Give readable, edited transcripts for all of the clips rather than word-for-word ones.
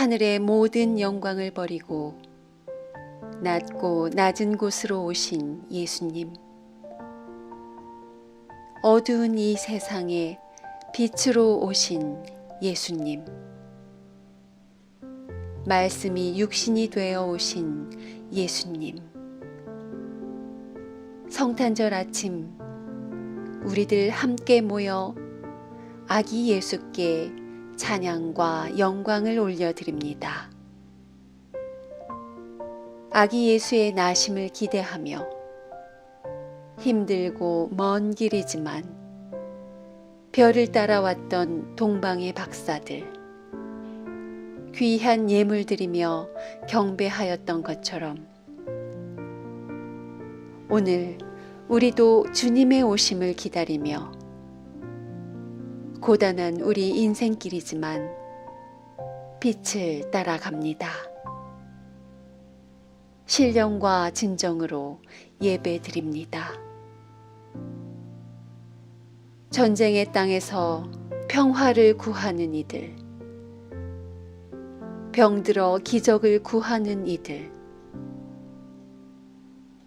하늘의 모든 영광을 버리고 낮고 낮은 곳으로 오신 예수님. 어두운 이 세상에 빛으로 오신 예수님. 말씀이 육신이 되어 오신 예수님. 성탄절 아침 우리들 함께 모여 아기 예수께 찬양과 영광을 올려드립니다. 아기 예수의 나심을 기대하며 힘들고 먼 길이지만 별을 따라왔던 동방의 박사들, 귀한 예물 드리며 경배하였던 것처럼 오늘 우리도 주님의 오심을 기다리며 고단한 우리 인생길이지만 빛을 따라갑니다. 신령과 진정으로 예배 드립니다. 전쟁의 땅에서 평화를 구하는 이들, 병들어 기적을 구하는 이들,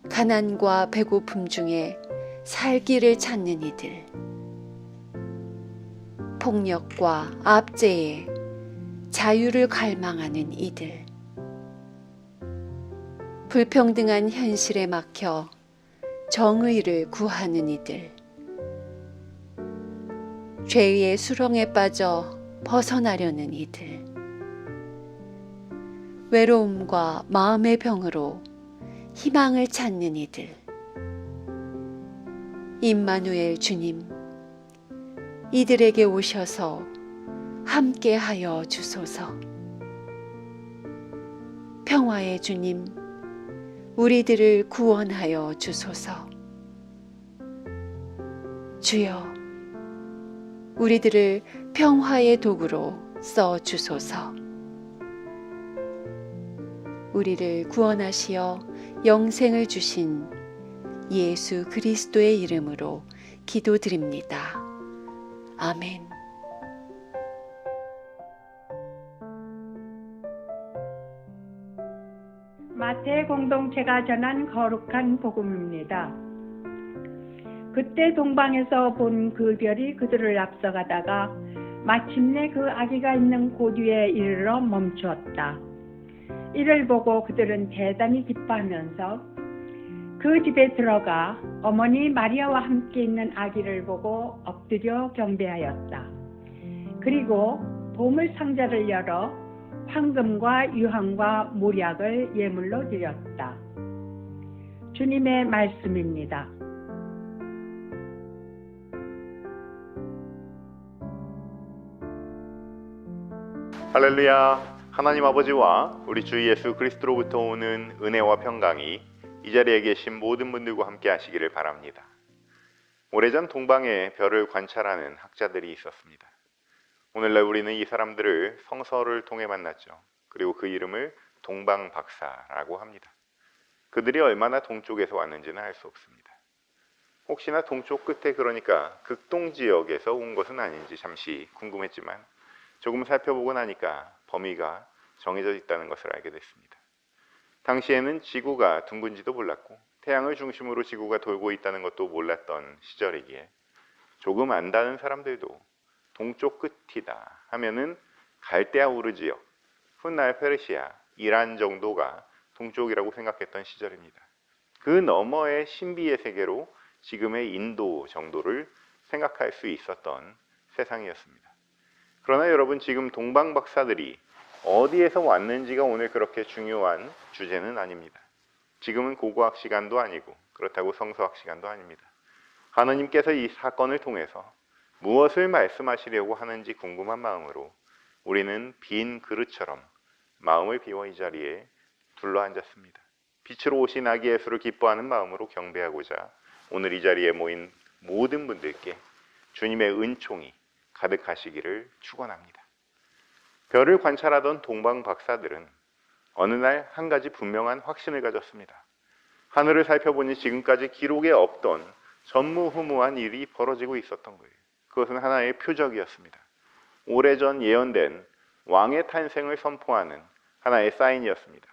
가난과 배고픔 중에 살기를 찾는 이들, 폭력과 압제에 자유를 갈망하는 이들, 불평등한 현실에 막혀 정의를 구하는 이들, 죄의 수렁에 빠져 벗어나려는 이들, 외로움과 마음의 병으로 희망을 찾는 이들, 임마누엘 주님, 이들에게 오셔서 함께하여 주소서. 평화의 주님, 우리들을 구원하여 주소서. 주여, 우리들을 평화의 도구로 써 주소서. 우리를 구원하시어 영생을 주신 예수 그리스도의 이름으로 기도드립니다. 아멘. 마태 공동체가 전한 거룩한 복음입니다. 그때 동방에서 본 그 별이 그들을 앞서가다가 마침내 그 아기가 있는 곳 위에 이르러 멈추었다. 이를 보고 그들은 대단히 기뻐하면서 그 집에 들어가 어머니 마리아와 함께 있는 아기를 보고 엎드려 경배하였다. 그리고 보물 상자를 열어 황금과 유황과 몰약을 예물로 드렸다. 주님의 말씀입니다. 할렐루야. 하나님 아버지와 우리 주 예수 그리스도로부터 오는 은혜와 평강이 이 자리에 계신 모든 분들과 함께 하시기를 바랍니다. 오래전 동방에 별을 관찰하는 학자들이 있었습니다. 오늘날 우리는 이 사람들을 성서를 통해 만났죠. 그리고 그 이름을 동방박사라고 합니다. 그들이 얼마나 동쪽에서 왔는지는 알 수 없습니다. 혹시나 동쪽 끝에, 그러니까 극동 지역에서 온 것은 아닌지 잠시 궁금했지만 조금 살펴보고 나니까 범위가 정해져 있다는 것을 알게 됐습니다. 당시에는 지구가 둥근지도 몰랐고 태양을 중심으로 지구가 돌고 있다는 것도 몰랐던 시절이기에 조금 안다는 사람들도 동쪽 끝이다 하면은 갈대아 우르 지역, 훗날 페르시아, 이란 정도가 동쪽이라고 생각했던 시절입니다. 그 너머의 신비의 세계로 지금의 인도 정도를 생각할 수 있었던 세상이었습니다. 그러나 여러분, 지금 동방박사들이 어디에서 왔는지가 오늘 그렇게 중요한 주제는 아닙니다. 지금은 고고학 시간도 아니고 그렇다고 성서학 시간도 아닙니다. 하나님께서 이 사건을 통해서 무엇을 말씀하시려고 하는지 궁금한 마음으로 우리는 빈 그릇처럼 마음을 비워 이 자리에 둘러앉았습니다. 빛으로 오신 아기 예수를 기뻐하는 마음으로 경배하고자 오늘 이 자리에 모인 모든 분들께 주님의 은총이 가득하시기를 축원합니다. 별을 관찰하던 동방 박사들은 어느 날 한 가지 분명한 확신을 가졌습니다. 하늘을 살펴보니 지금까지 기록에 없던 전무후무한 일이 벌어지고 있었던 거예요. 그것은 하나의 표적이었습니다. 오래전 예언된 왕의 탄생을 선포하는 하나의 사인이었습니다.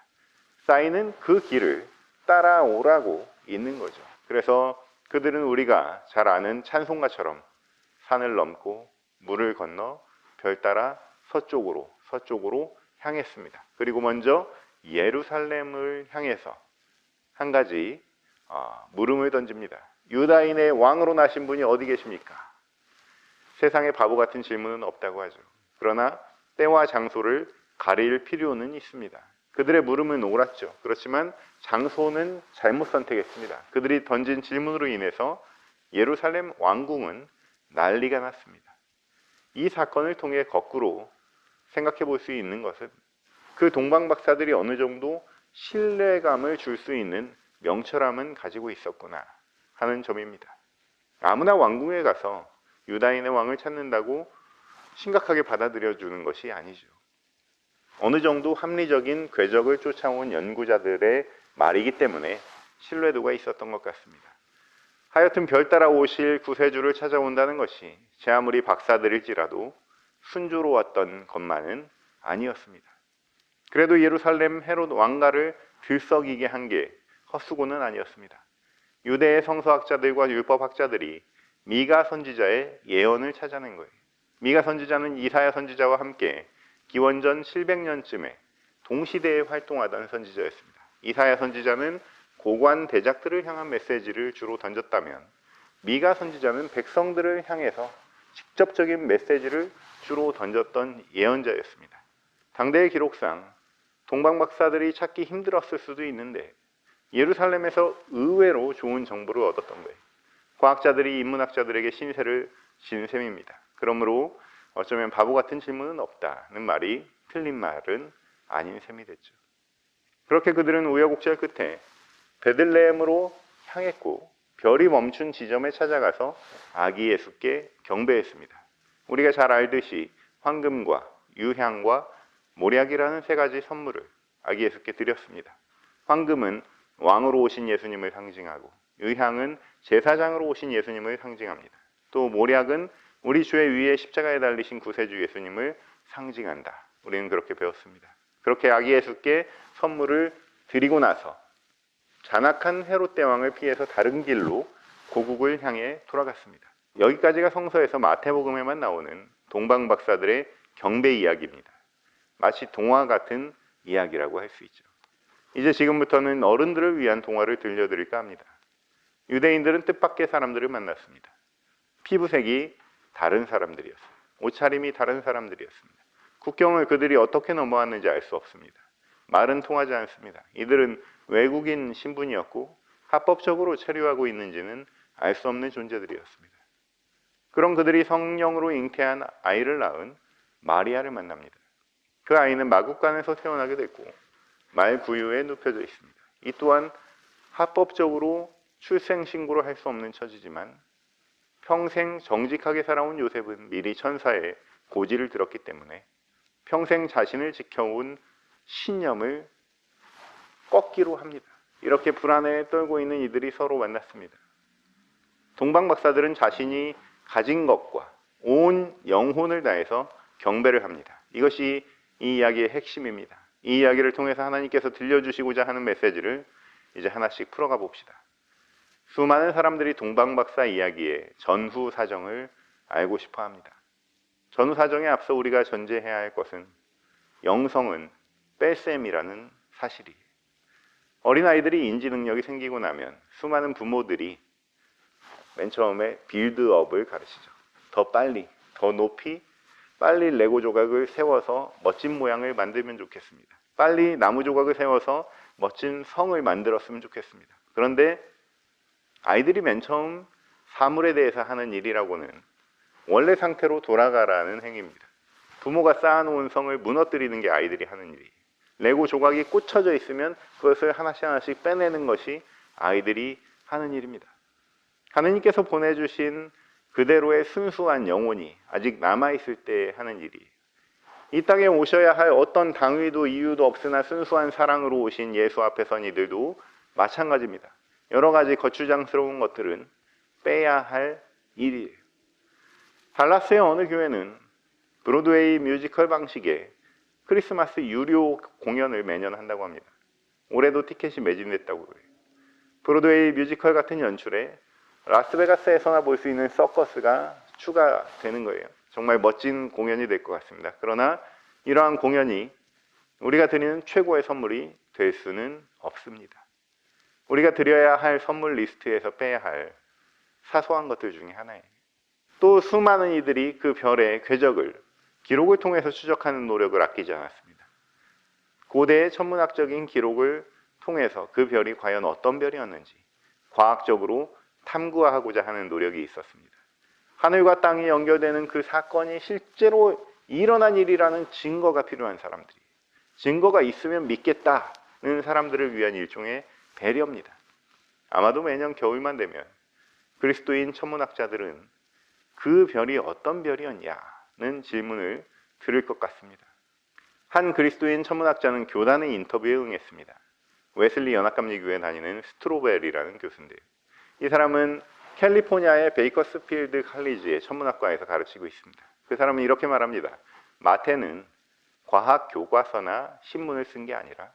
사인은 그 길을 따라오라고 있는 거죠. 그래서 그들은 우리가 잘 아는 찬송가처럼 산을 넘고 물을 건너 별 따라 서쪽으로 향했습니다. 그리고 먼저 예루살렘을 향해서 한 가지 물음을 던집니다. 유다인의 왕으로 나신 분이 어디 계십니까? 세상에 바보 같은 질문은 없다고 하죠. 그러나 때와 장소를 가릴 필요는 있습니다. 그들의 물음은 옳았죠. 그렇지만 장소는 잘못 선택했습니다. 그들이 던진 질문으로 인해서 예루살렘 왕궁은 난리가 났습니다. 이 사건을 통해 거꾸로 생각해 볼 수 있는 것은 그 동방 박사들이 어느 정도 신뢰감을 줄 수 있는 명철함은 가지고 있었구나 하는 점입니다. 아무나 왕궁에 가서 유다인의 왕을 찾는다고 심각하게 받아들여 주는 것이 아니죠. 어느 정도 합리적인 궤적을 쫓아온 연구자들의 말이기 때문에 신뢰도가 있었던 것 같습니다. 하여튼 별 따라 오실 구세주를 찾아온다는 것이 제 아무리 박사들일지라도 순조로웠던 것만은 아니었습니다. 그래도 예루살렘 헤롯 왕가를 들썩이게 한 게 헛수고는 아니었습니다. 유대의 성서학자들과 율법학자들이 미가 선지자의 예언을 찾아낸 거예요. 미가 선지자는 이사야 선지자와 함께 기원전 700년쯤에 동시대에 활동하던 선지자였습니다. 이사야 선지자는 고관 대작들을 향한 메시지를 주로 던졌다면 미가 선지자는 백성들을 향해서 직접적인 메시지를 주로 던졌던 예언자였습니다. 당대의 기록상 동방 박사들이 찾기 힘들었을 수도 있는데 예루살렘에서 의외로 좋은 정보를 얻었던 거예요. 과학자들이 인문학자들에게 신세를 진 셈입니다. 그러므로 어쩌면 바보 같은 질문은 없다는 말이 틀린 말은 아닌 셈이 됐죠. 그렇게 그들은 우여곡절 끝에 베들레헴으로 향했고 별이 멈춘 지점에 찾아가서 아기 예수께 경배했습니다. 우리가 잘 알듯이 황금과 유향과 모략이라는 세 가지 선물을 아기 예수께 드렸습니다. 황금은 왕으로 오신 예수님을 상징하고 유향은 제사장으로 오신 예수님을 상징합니다. 또 모략은 우리 주의 위에 십자가에 달리신 구세주 예수님을 상징한다. 우리는 그렇게 배웠습니다. 그렇게 아기 예수께 선물을 드리고 나서 잔악한 헤롯 대왕을 피해서 다른 길로 고국을 향해 돌아갔습니다. 여기까지가 성서에서 마태복음에만 나오는 동방 박사들의 경배 이야기입니다. 마치 동화 같은 이야기라고 할 수 있죠. 이제 지금부터는 어른들을 위한 동화를 들려드릴까 합니다. 유대인들은 뜻밖의 사람들을 만났습니다. 피부색이 다른 사람들이었습니다. 옷차림이 다른 사람들이었습니다. 국경을 그들이 어떻게 넘어왔는지 알 수 없습니다. 말은 통하지 않습니다. 이들은 외국인 신분이었고 합법적으로 체류하고 있는지는 알 수 없는 존재들이었습니다. 그런 그들이 성령으로 잉태한 아이를 낳은 마리아를 만납니다. 그 아이는 마국간에서 태어나게 됐고 말구유에 눕혀져 있습니다. 이 또한 합법적으로 출생신고를 할 수 없는 처지지만 평생 정직하게 살아온 요셉은 미리 천사의 고지를 들었기 때문에 평생 자신을 지켜온 신념을 꺾기로 합니다. 이렇게 불안에 떨고 있는 이들이 서로 만났습니다. 동방 박사들은 자신이 가진 것과 온 영혼을 다해서 경배를 합니다. 이것이 이 이야기의 핵심입니다. 이 이야기를 통해서 하나님께서 들려주시고자 하는 메시지를 이제 하나씩 풀어가 봅시다. 수많은 사람들이 동방 박사 이야기의 전후 사정을 알고 싶어 합니다. 전후 사정에 앞서 우리가 전제해야 할 것은 영성은 뺄셈이라는 사실이에요. 어린아이들이 인지 능력이 생기고 나면 수많은 부모들이 맨 처음에 빌드업을 가르치죠. 더 빨리, 더 높이, 빨리 레고 조각을 세워서 멋진 모양을 만들면 좋겠습니다. 빨리 나무 조각을 세워서 멋진 성을 만들었으면 좋겠습니다. 그런데 아이들이 맨 처음 사물에 대해서 하는 일이라고는 원래 상태로 돌아가라는 행위입니다. 부모가 쌓아놓은 성을 무너뜨리는 게 아이들이 하는 일이에요. 레고 조각이 꽂혀져 있으면 그것을 하나씩 하나씩 빼내는 것이 아이들이 하는 일입니다. 하느님께서 보내주신 그대로의 순수한 영혼이 아직 남아있을 때 하는 일이에요. 이 땅에 오셔야 할 어떤 당위도 이유도 없으나 순수한 사랑으로 오신 예수 앞에 선 이들도 마찬가지입니다. 여러 가지 거추장스러운 것들은 빼야 할 일이에요. 달라스의 어느 교회는 브로드웨이 뮤지컬 방식의 크리스마스 유료 공연을 매년 한다고 합니다. 올해도 티켓이 매진됐다고 그래요. 브로드웨이 뮤지컬 같은 연출에 라스베가스에서나 볼 수 있는 서커스가 추가되는 거예요. 정말 멋진 공연이 될 것 같습니다. 그러나 이러한 공연이 우리가 드리는 최고의 선물이 될 수는 없습니다. 우리가 드려야 할 선물 리스트에서 빼야 할 사소한 것들 중에 하나예요. 또 수많은 이들이 그 별의 궤적을 기록을 통해서 추적하는 노력을 아끼지 않았습니다. 고대의 천문학적인 기록을 통해서 그 별이 과연 어떤 별이었는지 과학적으로 탐구하고자 하는 노력이 있었습니다. 하늘과 땅이 연결되는 그 사건이 실제로 일어난 일이라는 증거가 필요한 사람들이, 증거가 있으면 믿겠다는 사람들을 위한 일종의 배려입니다. 아마도 매년 겨울만 되면 그리스도인 천문학자들은 그 별이 어떤 별이었냐는 질문을 들을 것 같습니다. 한 그리스도인 천문학자는 교단의 인터뷰에 응했습니다. 웨슬리 연합감리교회에 다니는 스트로벨이라는 교수인데요. 이 사람은 캘리포니아의 베이커스필드 칼리지의 천문학과에서 가르치고 있습니다. 그 사람은 이렇게 말합니다. 마태는 과학 교과서나 신문을 쓴 게 아니라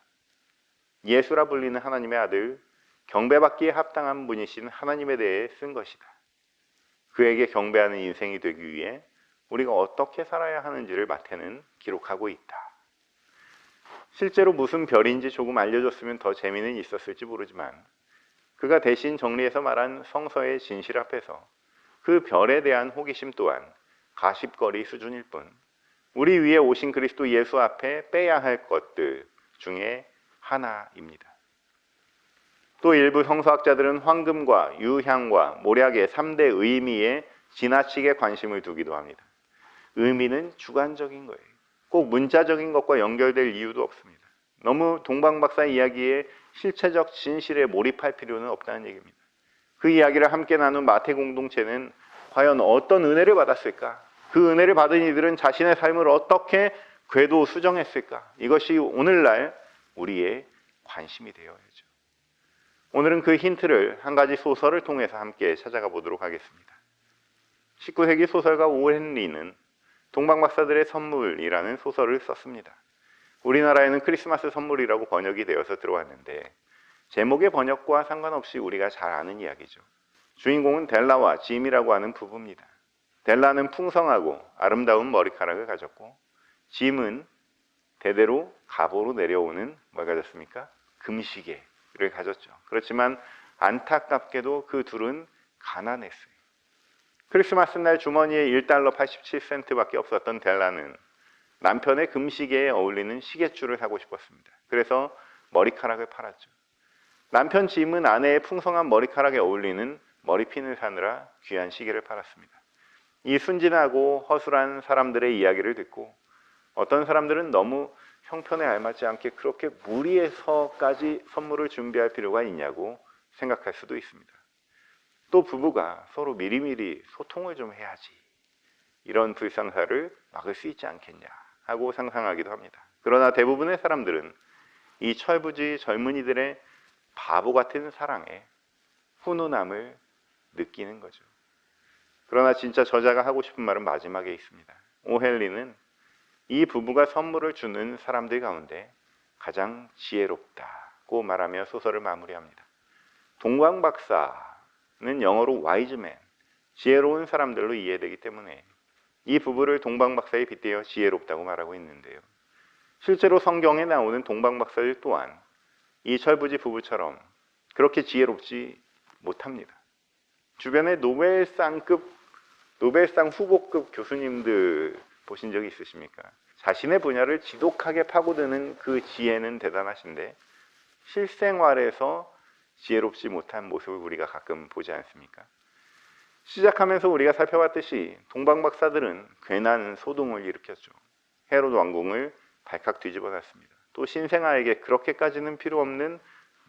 예수라 불리는 하나님의 아들, 경배받기에 합당한 분이신 하나님에 대해 쓴 것이다. 그에게 경배하는 인생이 되기 위해 우리가 어떻게 살아야 하는지를 마태는 기록하고 있다. 실제로 무슨 별인지 조금 알려줬으면 더 재미는 있었을지 모르지만 그가 대신 정리해서 말한 성서의 진실 앞에서 그 별에 대한 호기심 또한 가십거리 수준일 뿐 우리 위에 오신 그리스도 예수 앞에 빼야 할 것들 중에 하나입니다. 또 일부 성서학자들은 황금과 유향과 몰약의 3대 의미에 지나치게 관심을 두기도 합니다. 의미는 주관적인 거예요. 꼭 문자적인 것과 연결될 이유도 없습니다. 너무 동방박사 이야기의 실체적 진실에 몰입할 필요는 없다는 얘기입니다. 그 이야기를 함께 나눈 마태 공동체는 과연 어떤 은혜를 받았을까? 그 은혜를 받은 이들은 자신의 삶을 어떻게 궤도 수정했을까? 이것이 오늘날 우리의 관심이 되어야죠. 오늘은 그 힌트를 한 가지 소설을 통해서 함께 찾아가 보도록 하겠습니다. 19세기 소설가 오 헨리는 동방박사들의 선물이라는 소설을 썼습니다. 우리나라에는 크리스마스 선물이라고 번역이 되어서 들어왔는데 제목의 번역과 상관없이 우리가 잘 아는 이야기죠. 주인공은 델라와 짐이라고 하는 부부입니다. 델라는 풍성하고 아름다운 머리카락을 가졌고 짐은 대대로 갑오로 내려오는 뭘 가졌습니까? 금시계를 가졌죠. 그렇지만 안타깝게도 그 둘은 가난했어요. 크리스마스 날 주머니에 1달러 87센트밖에 없었던 델라는 남편의 금시계에 어울리는 시계줄을 사고 싶었습니다. 그래서 머리카락을 팔았죠. 남편 짐은 아내의 풍성한 머리카락에 어울리는 머리핀을 사느라 귀한 시계를 팔았습니다. 이 순진하고 허술한 사람들의 이야기를 듣고 어떤 사람들은 너무 형편에 알맞지 않게 그렇게 무리해서까지 선물을 준비할 필요가 있냐고 생각할 수도 있습니다. 또 부부가 서로 미리미리 소통을 좀 해야지 이런 불상사를 막을 수 있지 않겠냐 하고 상상하기도 합니다. 그러나 대부분의 사람들은 이 철부지 젊은이들의 바보 같은 사랑에 훈훈함을 느끼는 거죠. 그러나 진짜 저자가 하고 싶은 말은 마지막에 있습니다. 오헨리는 이 부부가 선물을 주는 사람들 가운데 가장 지혜롭다고 말하며 소설을 마무리합니다. 동방박사는 영어로 와이즈맨, 지혜로운 사람들로 이해되기 때문에 이 부부를 동방박사에 빗대어 지혜롭다고 말하고 있는데요. 실제로 성경에 나오는 동방박사들 또한 이 철부지 부부처럼 그렇게 지혜롭지 못합니다. 주변에 노벨상 후보급 교수님들 보신 적이 있으십니까? 자신의 분야를 지독하게 파고드는 그 지혜는 대단하신데 실생활에서 지혜롭지 못한 모습을 우리가 가끔 보지 않습니까? 시작하면서 우리가 살펴봤듯이 동방박사들은 괜한 소동을 일으켰죠. 헤롯 왕궁을 발칵 뒤집어놨습니다. 또 신생아에게 그렇게까지는 필요 없는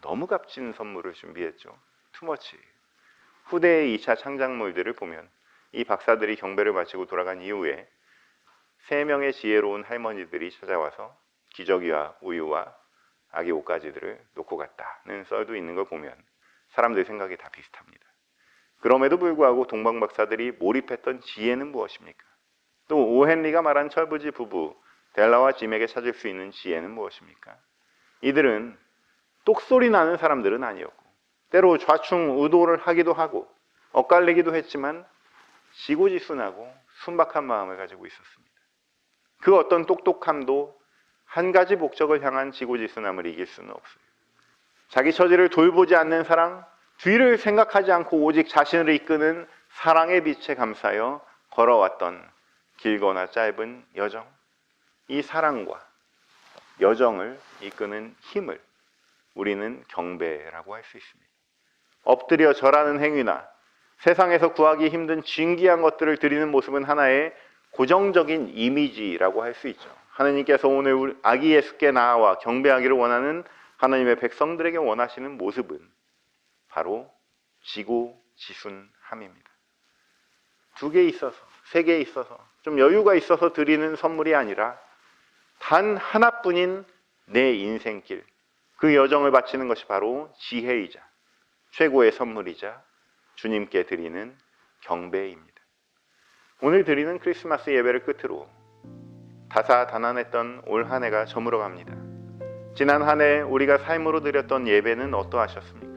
너무 값진 선물을 준비했죠. 투머치. 후대의 2차 창작물들을 보면 이 박사들이 경배를 마치고 돌아간 이후에 3명의 지혜로운 할머니들이 찾아와서 기저귀와 우유와 아기 옷가지들을 놓고 갔다는 썰도 있는 걸 보면 사람들 생각이 다 비슷합니다. 그럼에도 불구하고 동방박사들이 몰입했던 지혜는 무엇입니까? 또 오헨리가 말한 철부지 부부, 델라와 짐에게 찾을 수 있는 지혜는 무엇입니까? 이들은 똑소리 나는 사람들은 아니었고 때로 좌충우돌을 하기도 하고 엇갈리기도 했지만 지고지순하고 순박한 마음을 가지고 있었습니다. 그 어떤 똑똑함도 한 가지 목적을 향한 지고지순함을 이길 수는 없어요. 자기 처지를 돌보지 않는 사랑, 뒤를 생각하지 않고 오직 자신을 이끄는 사랑의 빛에 감싸여 걸어왔던 길거나 짧은 여정, 이 사랑과 여정을 이끄는 힘을 우리는 경배라고 할 수 있습니다. 엎드려 절하는 행위나 세상에서 구하기 힘든 진귀한 것들을 드리는 모습은 하나의 고정적인 이미지라고 할 수 있죠. 하나님께서 오늘 아기 예수께 나아와 경배하기를 원하는 하나님의 백성들에게 원하시는 모습은 바로 지고지순함입니다. 2개 있어서, 3개 있어서, 좀 여유가 있어서 드리는 선물이 아니라 단 하나뿐인 내 인생길, 그 여정을 바치는 것이 바로 지혜이자 최고의 선물이자 주님께 드리는 경배입니다. 오늘 드리는 크리스마스 예배를 끝으로 다사다난했던 올 한 해가 저물어 갑니다. 지난 한 해 우리가 삶으로 드렸던 예배는 어떠하셨습니까?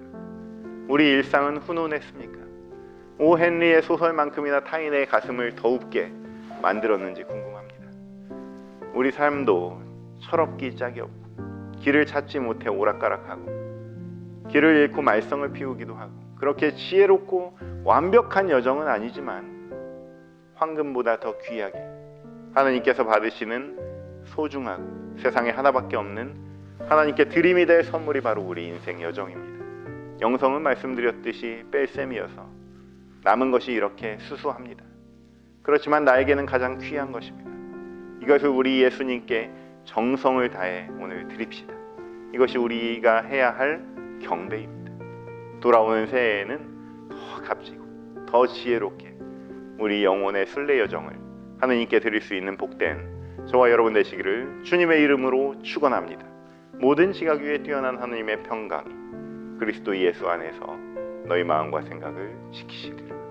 우리 일상은 훈훈했습니까? 오 헨리의 소설만큼이나 타인의 가슴을 더웁게 만들었는지 궁금합니다. 우리 삶도 철없기 짝이 없고 길을 찾지 못해 오락가락하고 길을 잃고 말썽을 피우기도 하고 그렇게 지혜롭고 완벽한 여정은 아니지만 황금보다 더 귀하게 하나님께서 받으시는 소중하고 세상에 하나밖에 없는 하나님께 드림이 될 선물이 바로 우리 인생 여정입니다. 영성은 말씀드렸듯이 뺄셈이어서 남은 것이 이렇게 수수합니다. 그렇지만 나에게는 가장 귀한 것입니다. 이것을 우리 예수님께 정성을 다해 오늘 드립시다. 이것이 우리가 해야 할 경배입니다. 돌아오는 새해에는 더 값지고 더 지혜롭게 우리 영혼의 순례 여정을 하느님께 드릴 수 있는 복된 저와 여러분 되시기를 주님의 이름으로 축원합니다. 모든 지각 위에 뛰어난 하느님의 평강이 그리스도 예수 안에서 너희 마음과 생각을 지키시리라.